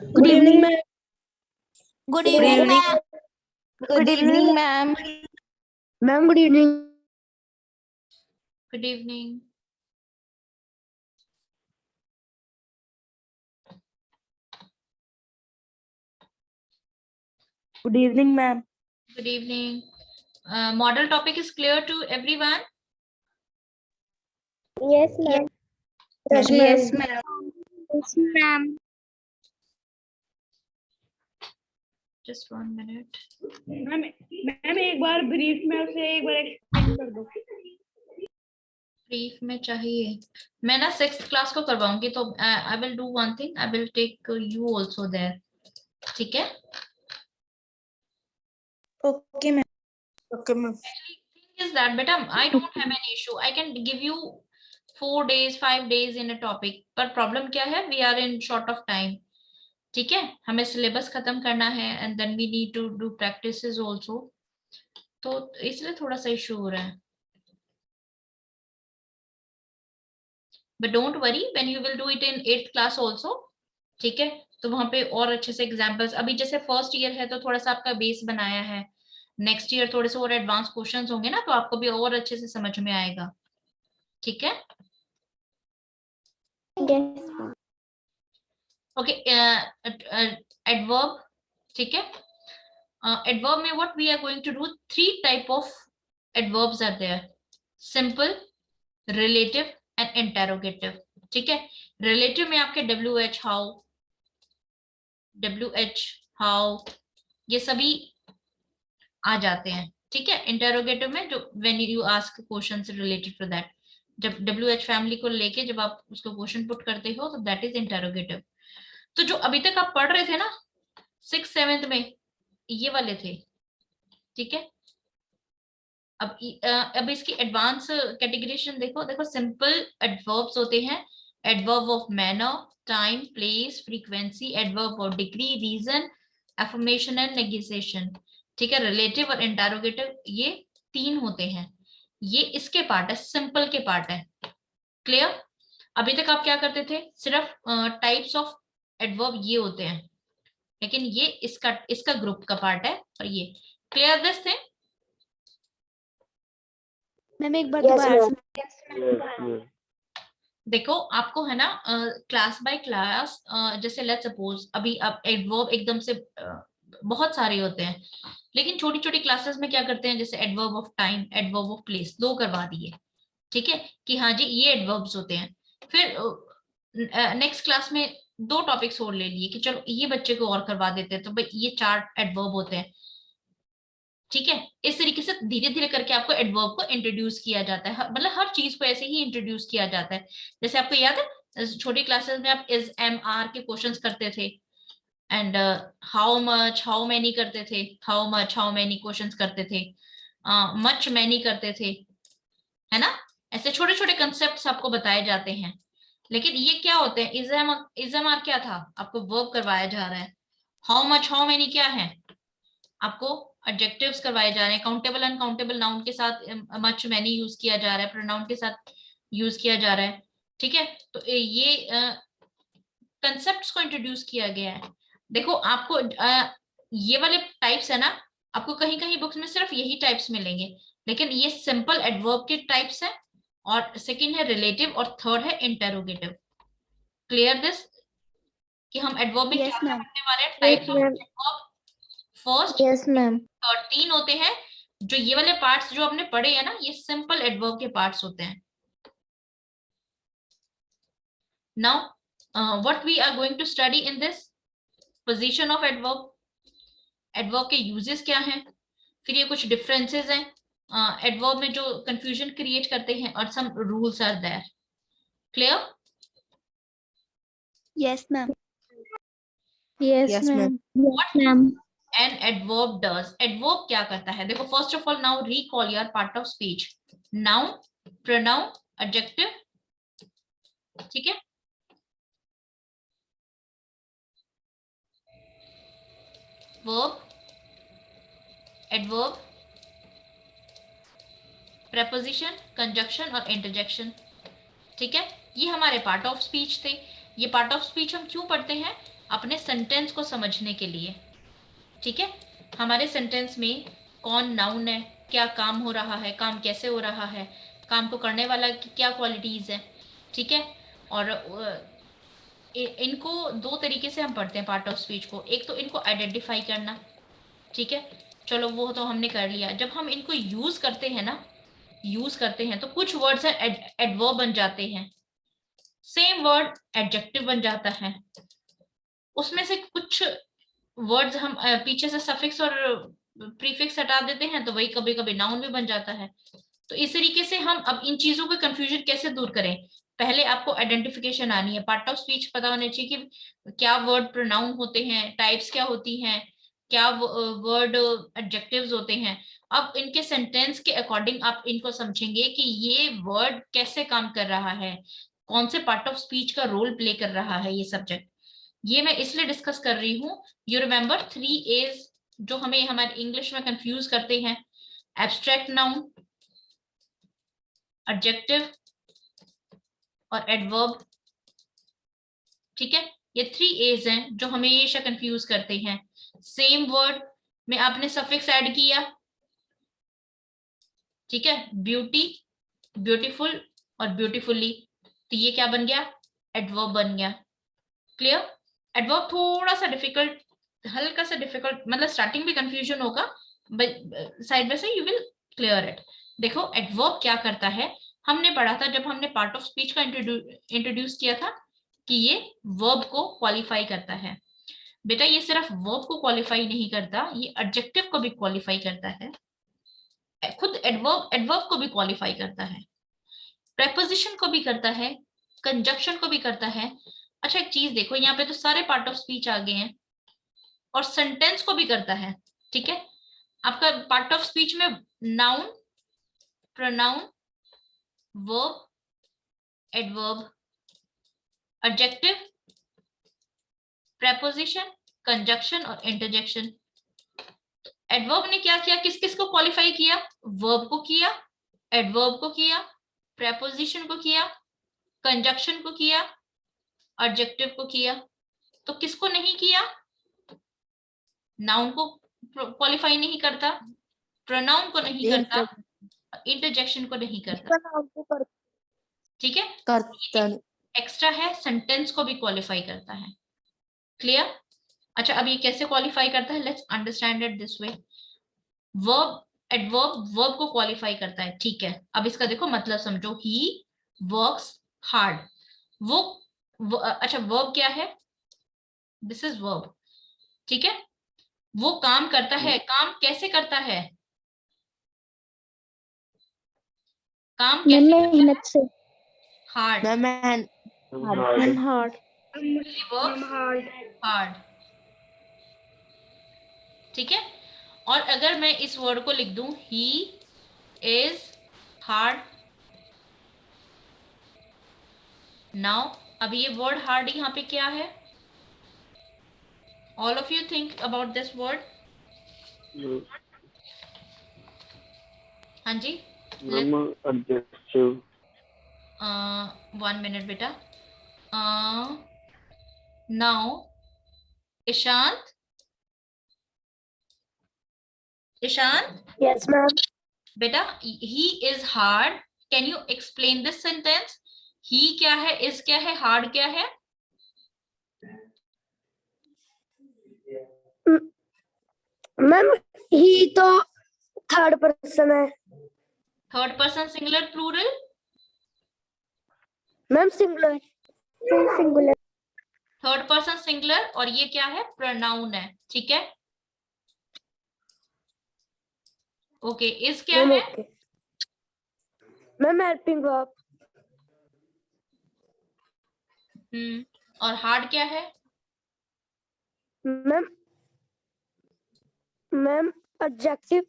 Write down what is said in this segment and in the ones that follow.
Good evening, ma'am. Good Good evening, evening. ma'am. Good evening, ma'am. Ma'am, good evening. Good evening. Good evening, ma'am. Good evening. Model topic is clear to everyone? Yes, ma'am. Yes, Yes, ma'am. ma'am. Yes, ma'am. Just 1 minute. Ma'am एक बार brief में से एक बार explain कर दो। Brief में चाहिए, मैं ना 6th क्लास को करवाऊंगी, तो I will do one thing, I will take you also there, ठीक है? Okay ma'am. Okay ma'am. Thing is that beta, I don't have an issue, I can give you 4 days 5 days in a topic, पर problem क्या है, we are in short of time, ठीक है? हमें syllabus खत्म करना है and then we need to do practices also, तो इसलिए थोड़ा सा इशू हो रहा है। But don't worry, when you will do it in 8th class also, ठीक है? तो वहां पे और अच्छे से एग्जांपल्स, अभी जैसे फर्स्ट ईयर है तो थोड़ा सा आपका बेस बनाया है, नेक्स्ट ईयर थोड़े से और एडवांस क्वेश्चंस होंगे ना, तो आपको भी और अच्छे से समझ में आएगा, ठीक है? Yes, ma'am. ओके, एडवर्ब, ठीक है? एडवर्ब में what we are going to do, 3 type of adverbs are there, simple, relative and interrogative, ठीक है? रिलेटिव में आपके WH, हाउ, ये सभी आ जाते हैं, ठीक है? इंटेरोगेटिव में जो when you ask questions related to that, जब WH फैमिली को लेके जब आप उसको क्वेश्चन पुट करते हो तो दैट इज इंटेरोगेटिव। तो जो अभी तक आप पढ़ रहे थे ना 6th 7th में, ये वाले थे, ठीक है? अब इसकी एडवांस कैटेगराइजेशन देखो, सिंपल एडवर्ब्स होते हैं, adverb of manner, time, place, frequency, adverb of degree, reason, affirmation and negotiation, ठीक है? रिलेटिव और इंटेरोगेटिव ये 3 होते हैं, ये इसके पार्ट है, सिंपल के पार्ट है। क्लियर? अभी तक आप क्या करते थे, सिर्फ टाइप्स ऑफ एडवर्ब ये होते हैं, लेकिन ये इसका ग्रुप का पार्ट है, और ये क्लियर दिस थिंग? मैम एक बार Yes, दोबारा ma'am. देखो आपको है ना, क्लास बाय क्लास, जैसे लेट्स सपोज अभी आप एडवर्ब एकदम से बहुत सारे होते हैं, लेकिन छोटी छोटी क्लासेस में क्या करते हैं, जैसे adverb of time, adverb of place, 2 करवा दिए, ठीक है? कि हाँ जी ये एडवर्ब्स होते हैं। फिर नेक्स्ट क्लास में 2 टॉपिक्स और ले लिए कि चलो ये बच्चे को और करवा देते हैं, तो भाई ये 4 एडवर्ब होते हैं, ठीक है? इस तरीके से धीरे धीरे करके आपको एडवर्ब को इंट्रोड्यूस किया जाता है, मतलब हर चीज को ऐसे ही इंट्रोड्यूस किया जाता है। जैसे आपको याद है छोटी क्लासेस में आप इज, एम, आर के क्वेश्चंस करते थे, and how much, how many करते थे, how much, how many questions करते थे, मच मैनी करते थे, है ना? ऐसे छोटे छोटे कंसेप्ट आपको बताए जाते हैं। लेकिन ये क्या होते हैं, इजम आर क्या था, आपको वर्ब करवाया जा रहा है। हाउ मच, हाउ मेनी क्या है, आपको एडजेक्टिव्स करवाए जा रहे हैं, काउंटेबल अनकाउंटेबल नाउन के साथ मच मैनी यूज किया जा रहा है, प्रोनाउन के साथ यूज किया जा रहा है, ठीक है? तो ये कंसेप्ट्स को इंट्रोड्यूस किया गया है। देखो आपको ये वाले टाइप्स है ना, आपको कहीं कहीं बुक्स में सिर्फ यही टाइप्स मिलेंगे, लेकिन ये सिंपल एडवर्ब के टाइप्स है, और सेकंड है रिलेटिव, और थर्ड है इंटेरोगेटिव। क्लियर दिस, कि हम एडवर्ब में क्या Yes, क्या ma'am. पढ़ने वाले हैं, Yes, types of ma'am. Adverb, first Yes, ma'am. और 3 होते हैं। जो ये वाले पार्ट्स जो आपने पढ़े हैं ना, ये सिंपल एडवर्ब के पार्ट्स होते हैं। Now what we are going to study in this, position of adverb, adverb के यूजेस क्या हैं, फिर ये कुछ डिफरेंसेस हैं एडवर्ब में जो कंफ्यूजन क्रिएट करते हैं, और some rules are there. Clear? Yes, ma'am. Yes, Yes, ma'am. ma'am. Yes, ma'am. An adverb does, adverb क्या करता है? देखो first of all now recall your part of speech, noun, pronoun, adjective, ठीक है? Verb, adverb, preposition, conjunction और interjection, ठीक है? ये हमारे पार्ट ऑफ स्पीच थे। ये पार्ट ऑफ स्पीच हम क्यों पढ़ते हैं? अपने सेंटेंस को समझने के लिए। ठीक है, हमारे सेंटेंस में कौन नाउन है, क्या काम हो रहा है, काम कैसे हो रहा है, काम को करने वाला की क्या क्वालिटीज है। ठीक है, और इनको दो तरीके से हम पढ़ते हैं पार्ट ऑफ स्पीच को। एक तो इनको आइडेंटिफाई करना, ठीक है, चलो वो तो हमने कर लिया। जब हम इनको यूज करते हैं ना, यूज करते हैं तो कुछ वर्ड्स एडवर्ब बन जाते हैं, सेम वर्ड एडजेक्टिव बन जाता है। उसमें से कुछ वर्ड्स हम पीछे से सफिक्स और प्रीफिक्स हटा देते हैं तो वही कभी कभी नाउन भी बन जाता है। तो इस तरीके से हम अब इन चीजों के कंफ्यूजन कैसे दूर करें। पहले आपको आइडेंटिफिकेशन आनी है, पार्ट ऑफ स्पीच पता होना चाहिए कि क्या वर्ड प्रोनाउन होते हैं, टाइप्स क्या होती हैं, क्या वर्ड एडजेक्टिव्स होते हैं। अब इनके सेंटेंस के अकॉर्डिंग आप इनको समझेंगे कि ये वर्ड कैसे काम कर रहा है, कौन से पार्ट ऑफ स्पीच का रोल प्ले कर रहा है ये सब्जेक्ट। ये मैं इसलिए डिस्कस कर रही हूँ, यू रिमेम्बर 3 A's जो हमें हमारे इंग्लिश में कंफ्यूज करते हैं, एब्स्ट्रैक्ट नाउन, एडजेक्टिव और एडवर्ब। ठीक है, ये 3 A's हैं जो हमेशा कंफ्यूज करते हैं। सेम वर्ड में आपने सफिक्स ऐड किया, ठीक है, ब्यूटी, ब्यूटीफुल और ब्यूटीफुली, तो ये क्या बन गया, एडवर्ब बन गया। क्लियर। एडवर्ब थोड़ा सा डिफिकल्ट, हल्का सा डिफिकल्ट, मतलब स्टार्टिंग में कंफ्यूजन होगा, side by side you will clear it. देखो एडवर्ब क्या करता है, हमने पढ़ा था जब हमने पार्ट ऑफ स्पीच का इंट्रोड्यूस किया था कि ये वर्ब को क्वालिफाई करता है। बेटा ये सिर्फ वर्ब को क्वालिफाई नहीं करता, ये एडजेक्टिव को भी क्वालिफाई करता है, खुद एडवर्ब एडवर्ब को भी क्वालिफाई करता है, प्रेपोजिशन को भी करता है, कंजक्शन को भी करता है। अच्छा एक चीज देखो, यहाँ पे तो सारे पार्ट ऑफ स्पीच आ गए हैं, और सेंटेंस को भी करता है। ठीक है, आपका पार्ट ऑफ स्पीच में noun, pronoun, verb, adverb, adjective, preposition, conjunction और इंटरजेक्शन। एडवर्ब ने क्या किया, किस किस को क्वालिफाई किया, वर्ब को किया, एडवर्ब को किया, प्रेपोजिशन को किया, कंजक्शन को किया, एडजेक्टिव को किया। तो किसको नहीं किया, नाउन को क्वालिफाई नहीं करता, प्रोनाउन को नहीं करता, इंटरजेक्शन को नहीं करता। ठीक है, एक्स्ट्रा है, सेंटेंस को भी क्वालिफाई करता है। क्लियर। अच्छा अब ये कैसे क्वालिफाई करता है, let's understand it this way. Verb, adverb verb को क्वालिफाई करता है, ठीक है। अब इसका देखो मतलब समझो, ही वर्क्स हार्ड। अच्छा वर्ब क्या है, दिस इज वर्ब। ठीक है, वो काम करता है, काम कैसे करता है, काम कैसे करता है, मेहनत से। Hard, hard. हार्ड। ठीक है, और अगर मैं इस वर्ड को लिख दूं, ही इज हार्ड। नाउ अभी ये वर्ड हार्ड यहाँ पे क्या है, all of you think about this word. हाँ जी, वन मिनट बेटा। Now Ishant, Ishant yes ma'am. बेटा, he is hard, can you explain this sentence. He क्या है, इज क्या है, हार्ड क्या है। मैम ही तो थर्ड पर्सन है। Third person singular plural, ma'am singular. Singular. Third person singular, और ये क्या है, प्रोनाउन है। ठीक है, ओके, इज क्या है, मैम हेल्पिंग वर्ब। और हार्ड क्या है, मैम एडजेक्टिव।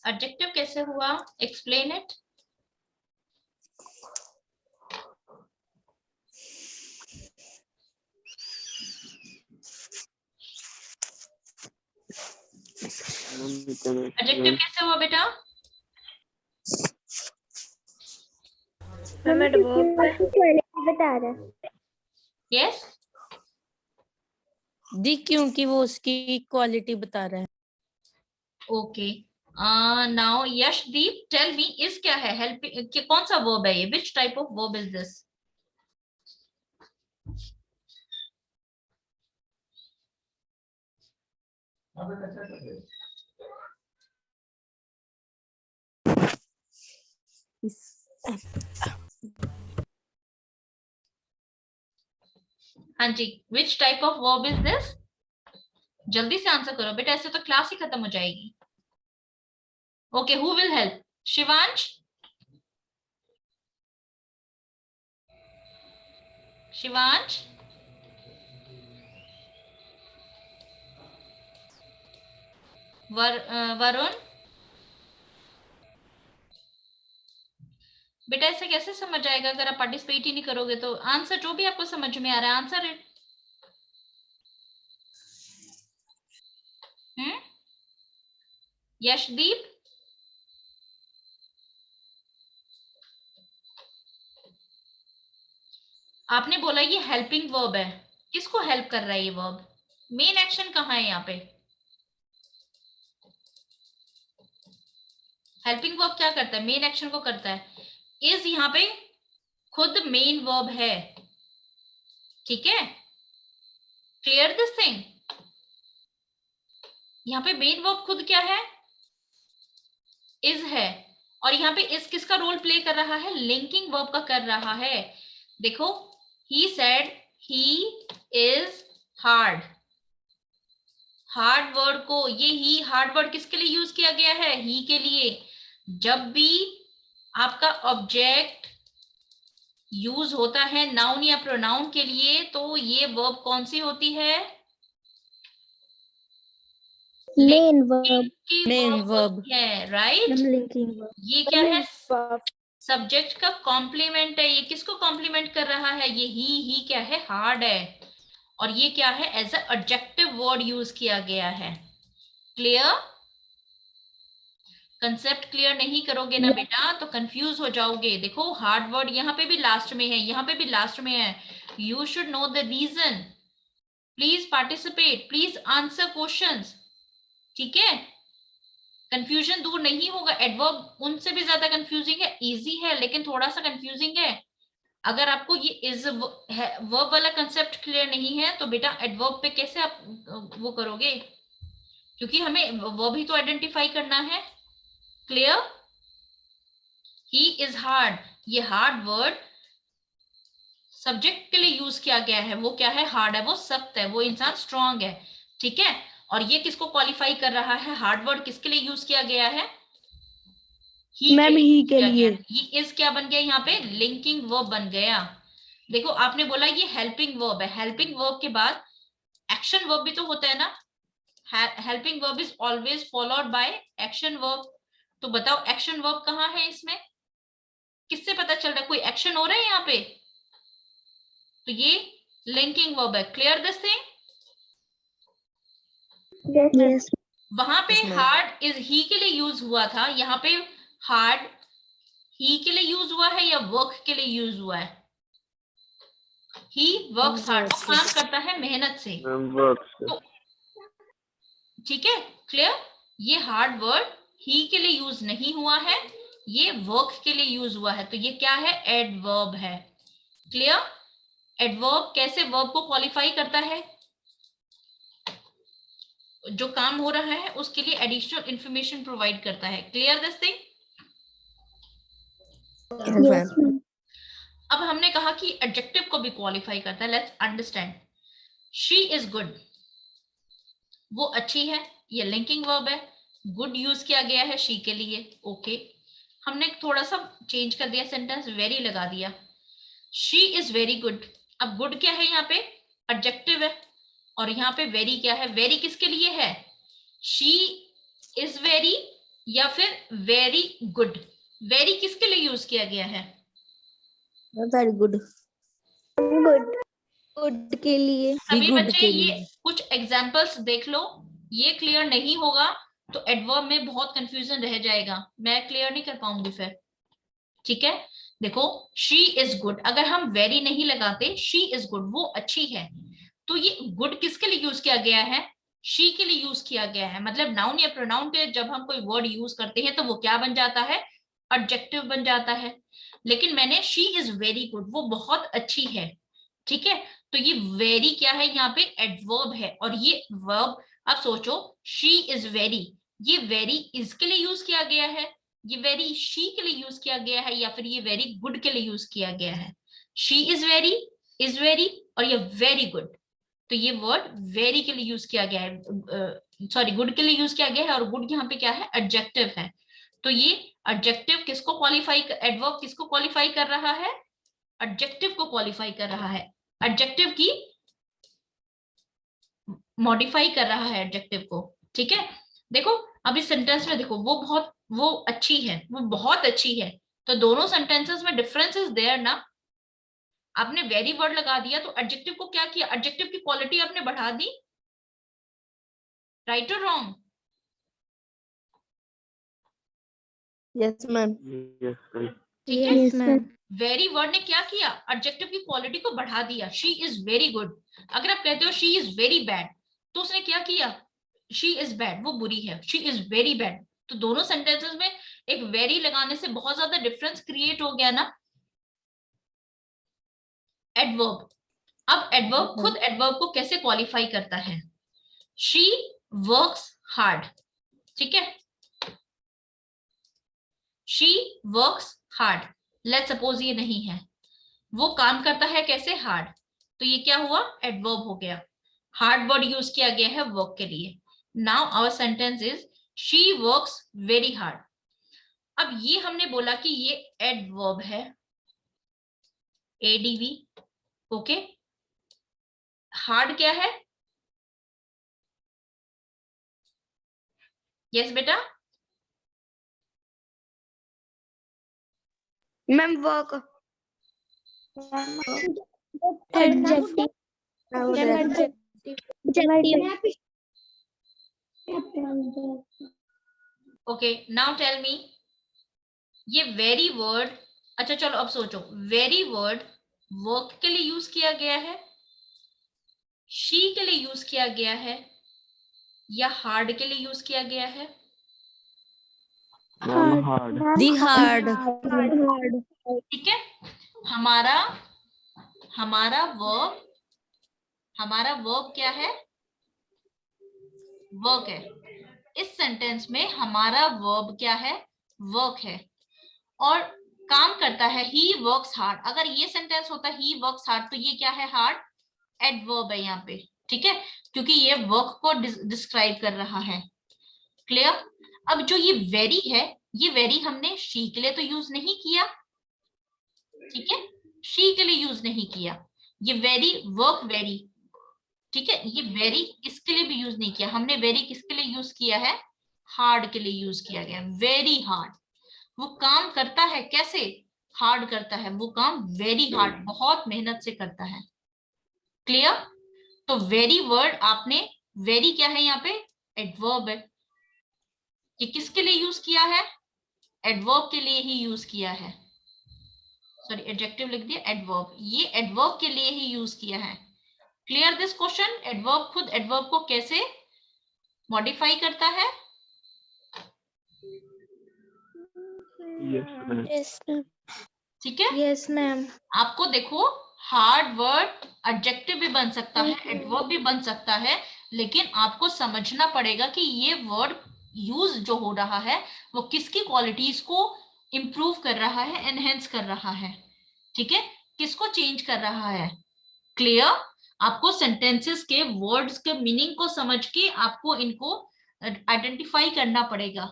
एडजेक्टिव कैसे हुआ, एक्सप्लेन इट। एडजेक्टिव कैसे हुआ बेटा, बता रहा है। यस दी, क्योंकि वो उसकी क्वालिटी बता रहा है। Okay, now Yashdeep tell me, is क्या है? हेल्प कौन सा वर्ब है ये? Which type of verb is this? हाँ जी, which type of verb is this? जल्दी से आंसर करो बेटा, ऐसे तो क्लास ही खत्म हो जाएगी। Okay, who will help? Shivansh? Shivansh? Varun? बेटा ऐसे कैसे समझ आएगा अगर आप पार्टिसिपेट ही नहीं करोगे? तो आंसर जो भी आपको समझ में आ रहा है आंसर इट। यशदीप? आपने बोला ये हेल्पिंग वर्ब है, किसको हेल्प कर रहा है ये वर्ब? मेन एक्शन कहाँ है यहाँ पे? हेल्पिंग वर्ब क्या करता है? मेन एक्शन को करता है। इज यहाँ पे खुद मेन वर्ब है, ठीक है? Clear this thing? यहाँ पे मेन वर्ब खुद क्या है? इज है। और यहाँ पे इज किसका रोल प्ले कर रहा है? लिंकिंग वर्ब का कर रहा है। देखो, he said he is hard। Hard word को, ये ही हार्ड वर्ड किसके लिए यूज किया गया है? ही के लिए। जब भी आपका ऑब्जेक्ट यूज होता है नाउन या प्रोनाउन के लिए, तो ये वर्ब कौन सी होती है? Main verb. मेन वर्ब है, राइट? Linking verb. ये क्या है? सब्जेक्ट का कॉम्प्लीमेंट है। ये किसको कॉम्प्लीमेंट कर रहा है? ये ही क्या है? हार्ड है। और ये क्या है? As a adjective word use किया गया है। क्लियर? कंसेप्ट क्लियर नहीं करोगे ना बेटा तो कंफ्यूज हो जाओगे। देखो, हार्ड वर्ड यहाँ पे भी लास्ट में है, यहाँ पे भी लास्ट में है। You should know the reason. Please participate, please answer questions, ठीक है? कंफ्यूजन दूर नहीं होगा। एडवर्ब उनसे भी ज्यादा कंफ्यूजिंग है, इजी है लेकिन थोड़ा सा कंफ्यूजिंग है। अगर आपको ये इज वर्ब वाला कंसेप्ट क्लियर नहीं है तो बेटा एडवर्ब पे कैसे आप वो करोगे? क्योंकि हमें वर्ब ही तो आइडेंटिफाई करना है। क्लियर? ही इज हार्ड, ये हार्ड वर्ड सब्जेक्ट के लिए यूज किया गया है। वो क्या है? हार्ड है, वो सख्त है, वो इंसान स्ट्रांग है, ठीक है? और ये किसको क्वालिफाई कर रहा है? हार्ड वर्ड किसके लिए यूज किया गया है? मैम ही के लिए। ये इज क्या बन गया यहाँ पे? लिंकिंग वर्ब बन गया। देखो, आपने बोला ये हेल्पिंग वर्ब है। हेल्पिंग वर्ब के बाद एक्शन वर्ब भी तो होता है ना? Helping verb is always followed by action verb. तो बताओ एक्शन वर्ब कहाँ है इसमें? किससे पता चल रहा है कोई एक्शन हो रहा है यहाँ पे? तो ये लिंकिंग वर्ब है। Clear this thing? यस। वहां पे Yes, ma'am. Hard is he के लिए यूज हुआ था, यहाँ पे हार्ड ही के लिए यूज हुआ है या वर्क के लिए यूज हुआ है? ही वर्क्स हार्ड, वो काम करता है मेहनत से। तो ठीक है, क्लियर? ये हार्ड वर्ड ही के लिए यूज नहीं हुआ है, ये वर्क के लिए यूज हुआ है। तो ये क्या है? एडवर्ब है। क्लियर? एडवर्ब कैसे वर्ब को क्वालिफाई करता है? जो काम हो रहा है उसके लिए एडिशनल इंफॉर्मेशन प्रोवाइड करता है। Clear this thing? यस। अब हमने कहा कि एडजेक्टिव को भी क्वालिफाई करता है। Let's understand. She is good, वो अच्छी है, ये लिंकिंग वर्ब है। गुड यूज किया गया है शी के लिए। ओके, हमने थोड़ा सा चेंज कर दिया, सेंटेंस वेरी लगा दिया। She is very good. अब गुड क्या है यहाँ पे? एडजेक्टिव है। और यहाँ पे वेरी क्या है? वेरी किसके लिए है? शी इज वेरी या फिर वेरी गुड? वेरी किसके लिए यूज किया गया है? Very good. गुड। गुड के लिए। सभी गुड बच्चे के ये लिए। कुछ एग्जाम्पल्स देख लो। ये क्लियर नहीं होगा तो एडवर्ब में बहुत कंफ्यूजन रह जाएगा, मैं क्लियर नहीं कर पाऊंगी फिर, ठीक है? देखो, शी इज गुड, अगर हम वेरी नहीं लगाते, शी इज गुड, वो अच्छी है, तो ये गुड किसके लिए यूज किया गया है? शी के लिए यूज किया गया है। मतलब नाउन या प्रोनाउन के जब हम कोई वर्ड यूज करते हैं तो वो क्या बन जाता है? एडजेक्टिव बन जाता है। लेकिन मैंने शी इज वेरी गुड, वो बहुत अच्छी है, ठीक है। तो ये वेरी क्या है? यहाँ पे एडवर्ब है। और ये वर्ब, अब सोचो, शी इज वेरी, ये वेरी इसके लिए यूज किया गया है, ये वेरी शी के लिए यूज किया गया है, या फिर ये वेरी गुड के लिए यूज किया गया है? शी इज वेरी और ये वेरी गुड। तो ये वर्ड वेरी के लिए यूज किया गया है, सॉरी गुड के लिए यूज किया गया है, और गुड यहाँ पे क्या है? एडजेक्टिव है। तो ये एडजेक्टिव किसको क्वालिफाई, एडवर्ब किसको क्वालिफाई कर रहा है? एडजेक्टिव को क्वालिफाई कर रहा है, एडजेक्टिव की मॉडिफाई कर रहा है एडजेक्टिव को, ठीक है। देखो अब इस सेंटेंस में देखो, वो अच्छी है, वो बहुत अच्छी है। तो दोनों सेंटेंसेस में डिफरेंस इज देयर ना। आपने वेरी वर्ड लगा दिया तो एडजेक्टिव को क्या किया? एडजेक्टिव की क्वालिटी आपने बढ़ा दी, राइट और रॉन्ग? Yes ma'am. ठीक है। Yes, ma'am. वेरी वर्ड ने क्या किया? एडजेक्टिव की क्वालिटी को बढ़ा दिया। शी इज वेरी गुड, अगर आप कहते हो शी इज वेरी बैड, तो उसने क्या किया? शी इज बैड, वो बुरी है, शी इज वेरी बैड। तो दोनों सेंटेंसेस में एक वेरी लगाने से बहुत ज्यादा डिफरेंस क्रिएट हो गया ना। एडवर्ब, अब एडवर्ब खुद एडवर्ब को कैसे क्वालिफाई करता है? शी वर्क्स हार्ड, ठीक है, she works hard. Let suppose ये नहीं है, वो काम करता है कैसे? हार्ड। तो ये क्या हुआ? एडवर्ब हो गया। हार्ड वर्ड यूज किया गया है वर्क के लिए। Now our sentence is she works very hard. अब ये हमने बोला कि ये एडवर्ब है, एडीवी, ओके। हार्ड क्या है? यस बेटा, Ma'am, work. Adjective. Adjective. Okay. Now tell me, ये वेरी वर्ड, अच्छा चलो अब सोचो, वेरी वर्ड वर्क के लिए यूज किया गया है, शी के लिए यूज किया गया है, या हार्ड के लिए यूज किया गया है? दी हार्ड। Hard. ठीक है। हमारा हमारा वर्ब क्या है? वर्क है। इस सेंटेंस में हमारा वर्ब क्या है? वर्क है। और काम करता है, ही वर्क्स हार्ड। अगर ये सेंटेंस होता ही वर्क्स हार्ड, तो ये क्या है? हार्ड एडवर्ब है यहाँ पे, ठीक है, क्योंकि ये वर्क को डिस्क्राइब कर रहा है। क्लियर? अब जो ये वेरी है, ये वेरी हमने शी के लिए तो यूज नहीं किया, ठीक है, शी के लिए यूज नहीं किया। ये वेरी, वर्क वेरी, ठीक है, ये वेरी इसके लिए भी यूज नहीं किया हमने। वेरी किसके लिए यूज किया है? हार्ड के लिए यूज किया गया। वेरी हार्ड, वो काम करता है कैसे? हार्ड करता है, वो काम वेरी हार्ड, बहुत मेहनत से करता है। क्लियर? तो वेरी वर्ड आपने, वेरी क्या है यहाँ पे? एडवर्ब है। ये किसके लिए यूज किया है? एडवर्ब के लिए ही यूज किया है। सॉरी, एडजेक्टिव लिख दिया, एडवर्ब, ये एडवर्ब के लिए ही यूज किया है। Clear this question? एडवर्ब खुद एडवर्ब को कैसे मॉडिफाई करता है? Yes, ma'am. ठीक है। Yes, ma'am. आपको देखो, हार्ड वर्ड एडजेक्टिव भी बन सकता है, एडवर्ब भी बन सकता है, लेकिन आपको समझना पड़ेगा कि ये वर्ड यूज जो हो रहा है वो किसकी क्वालिटीज को इंप्रूव कर रहा है, एनहेंस कर रहा है, ठीक है, किसको चेंज कर रहा है। क्लियर? आपको सेंटेंसेस के वर्ड्स के मीनिंग को समझ के आपको इनको आइडेंटिफाई करना पड़ेगा।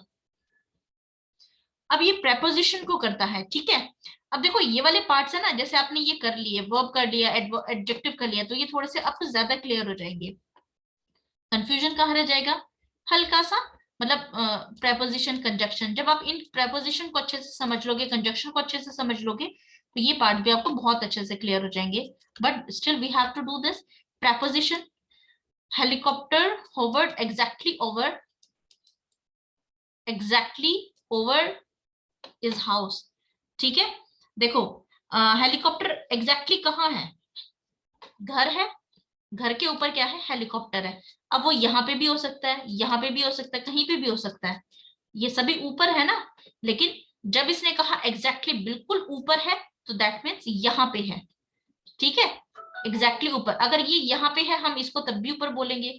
अब ये प्रेपोजिशन को करता है, ठीक है। अब देखो ये वाले पार्ट्स है ना, जैसे आपने ये कर लिए, वर्ब कर लिया, एडजेक्टिव कर लिया, तो ये थोड़े से आपको ज्यादा क्लियर हो जाएंगे। कंफ्यूजन कहाँ रह जाएगा? हल्का सा, मतलब प्रेपोजिशन, कंजक्शन। जब आप इन प्रेपोजिशन को अच्छे से समझ लोगे, कंजक्शन को अच्छे से समझ लोगे, तो ये पार्ट भी आपको बहुत अच्छे से क्लियर हो जाएंगे। But still we have to do this. Preposition, helicopter hovered exactly over is house, ठीक है। देखो हेलीकॉप्टर एग्जैक्टली कहाँ है? घर है, घर के ऊपर क्या है, हेलीकॉप्टर है। अब वो यहाँ पे भी हो सकता है, यहाँ पे भी हो सकता है, कहीं पे भी हो सकता है, ये सभी ऊपर है ना। लेकिन जब इसने कहा एग्जैक्टली बिल्कुल ऊपर है, तो दैट मीन्स यहाँ पे है, ठीक है, एग्जैक्टली ऊपर। अगर ये यहाँ पे है, हम इसको तब भी ऊपर बोलेंगे।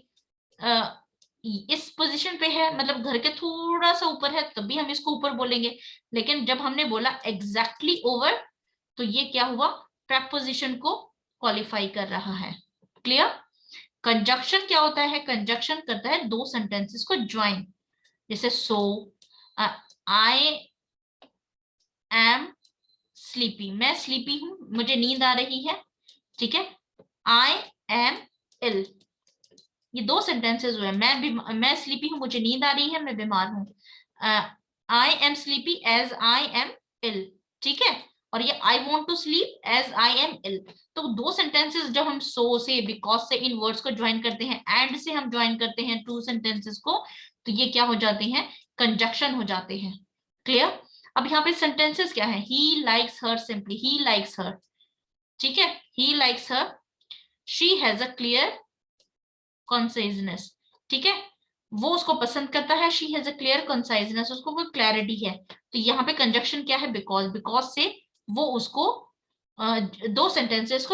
इस पोजीशन पे है, मतलब घर के थोड़ा सा ऊपर है, तब भी हम इसको ऊपर बोलेंगे। लेकिन जब हमने बोला एग्जैक्टली ओवर, तो ये क्या हुआ, प्रेपोजिशन को क्वालिफाई कर रहा है। क्लियर। कंजक्शन क्या होता है, कंजक्शन करता है दो सेंटेंसेस को ज्वाइन। जैसे सो, आई एम स्लीपी, मैं स्लीपी हूं, मुझे नींद आ रही है, ठीक है। आई एम इल, ये दो सेंटेंसेस हुए, मैं स्लीपी हूं, मुझे नींद आ रही है, मैं बीमार हूं। I am sleepy as I am ill, ठीक है। और ये I want to sleep as I am ill. तो दो सेंटेंसेस जब हम सो से, बिकॉज से, इन वर्ड्स को ज्वाइन करते हैं, एंड से हम ज्वाइन करते हैं टू सेंटेंसेस को, तो ये क्या हो जाते हैं, कंजक्शन हो जाते हैं। क्लियर। अब यहाँ पे सेंटेंसेस क्या है, he likes her, simply he likes her, ठीक है, he likes her. She has a clear consciousness, ठीक है, वो उसको पसंद करता है, she has a clear consciousness, उसको कोई क्लैरिटी है। तो यहाँ पे कंजक्शन क्या है, बिकॉज, बिकॉज से वो उसको दो सेंटेंसेस को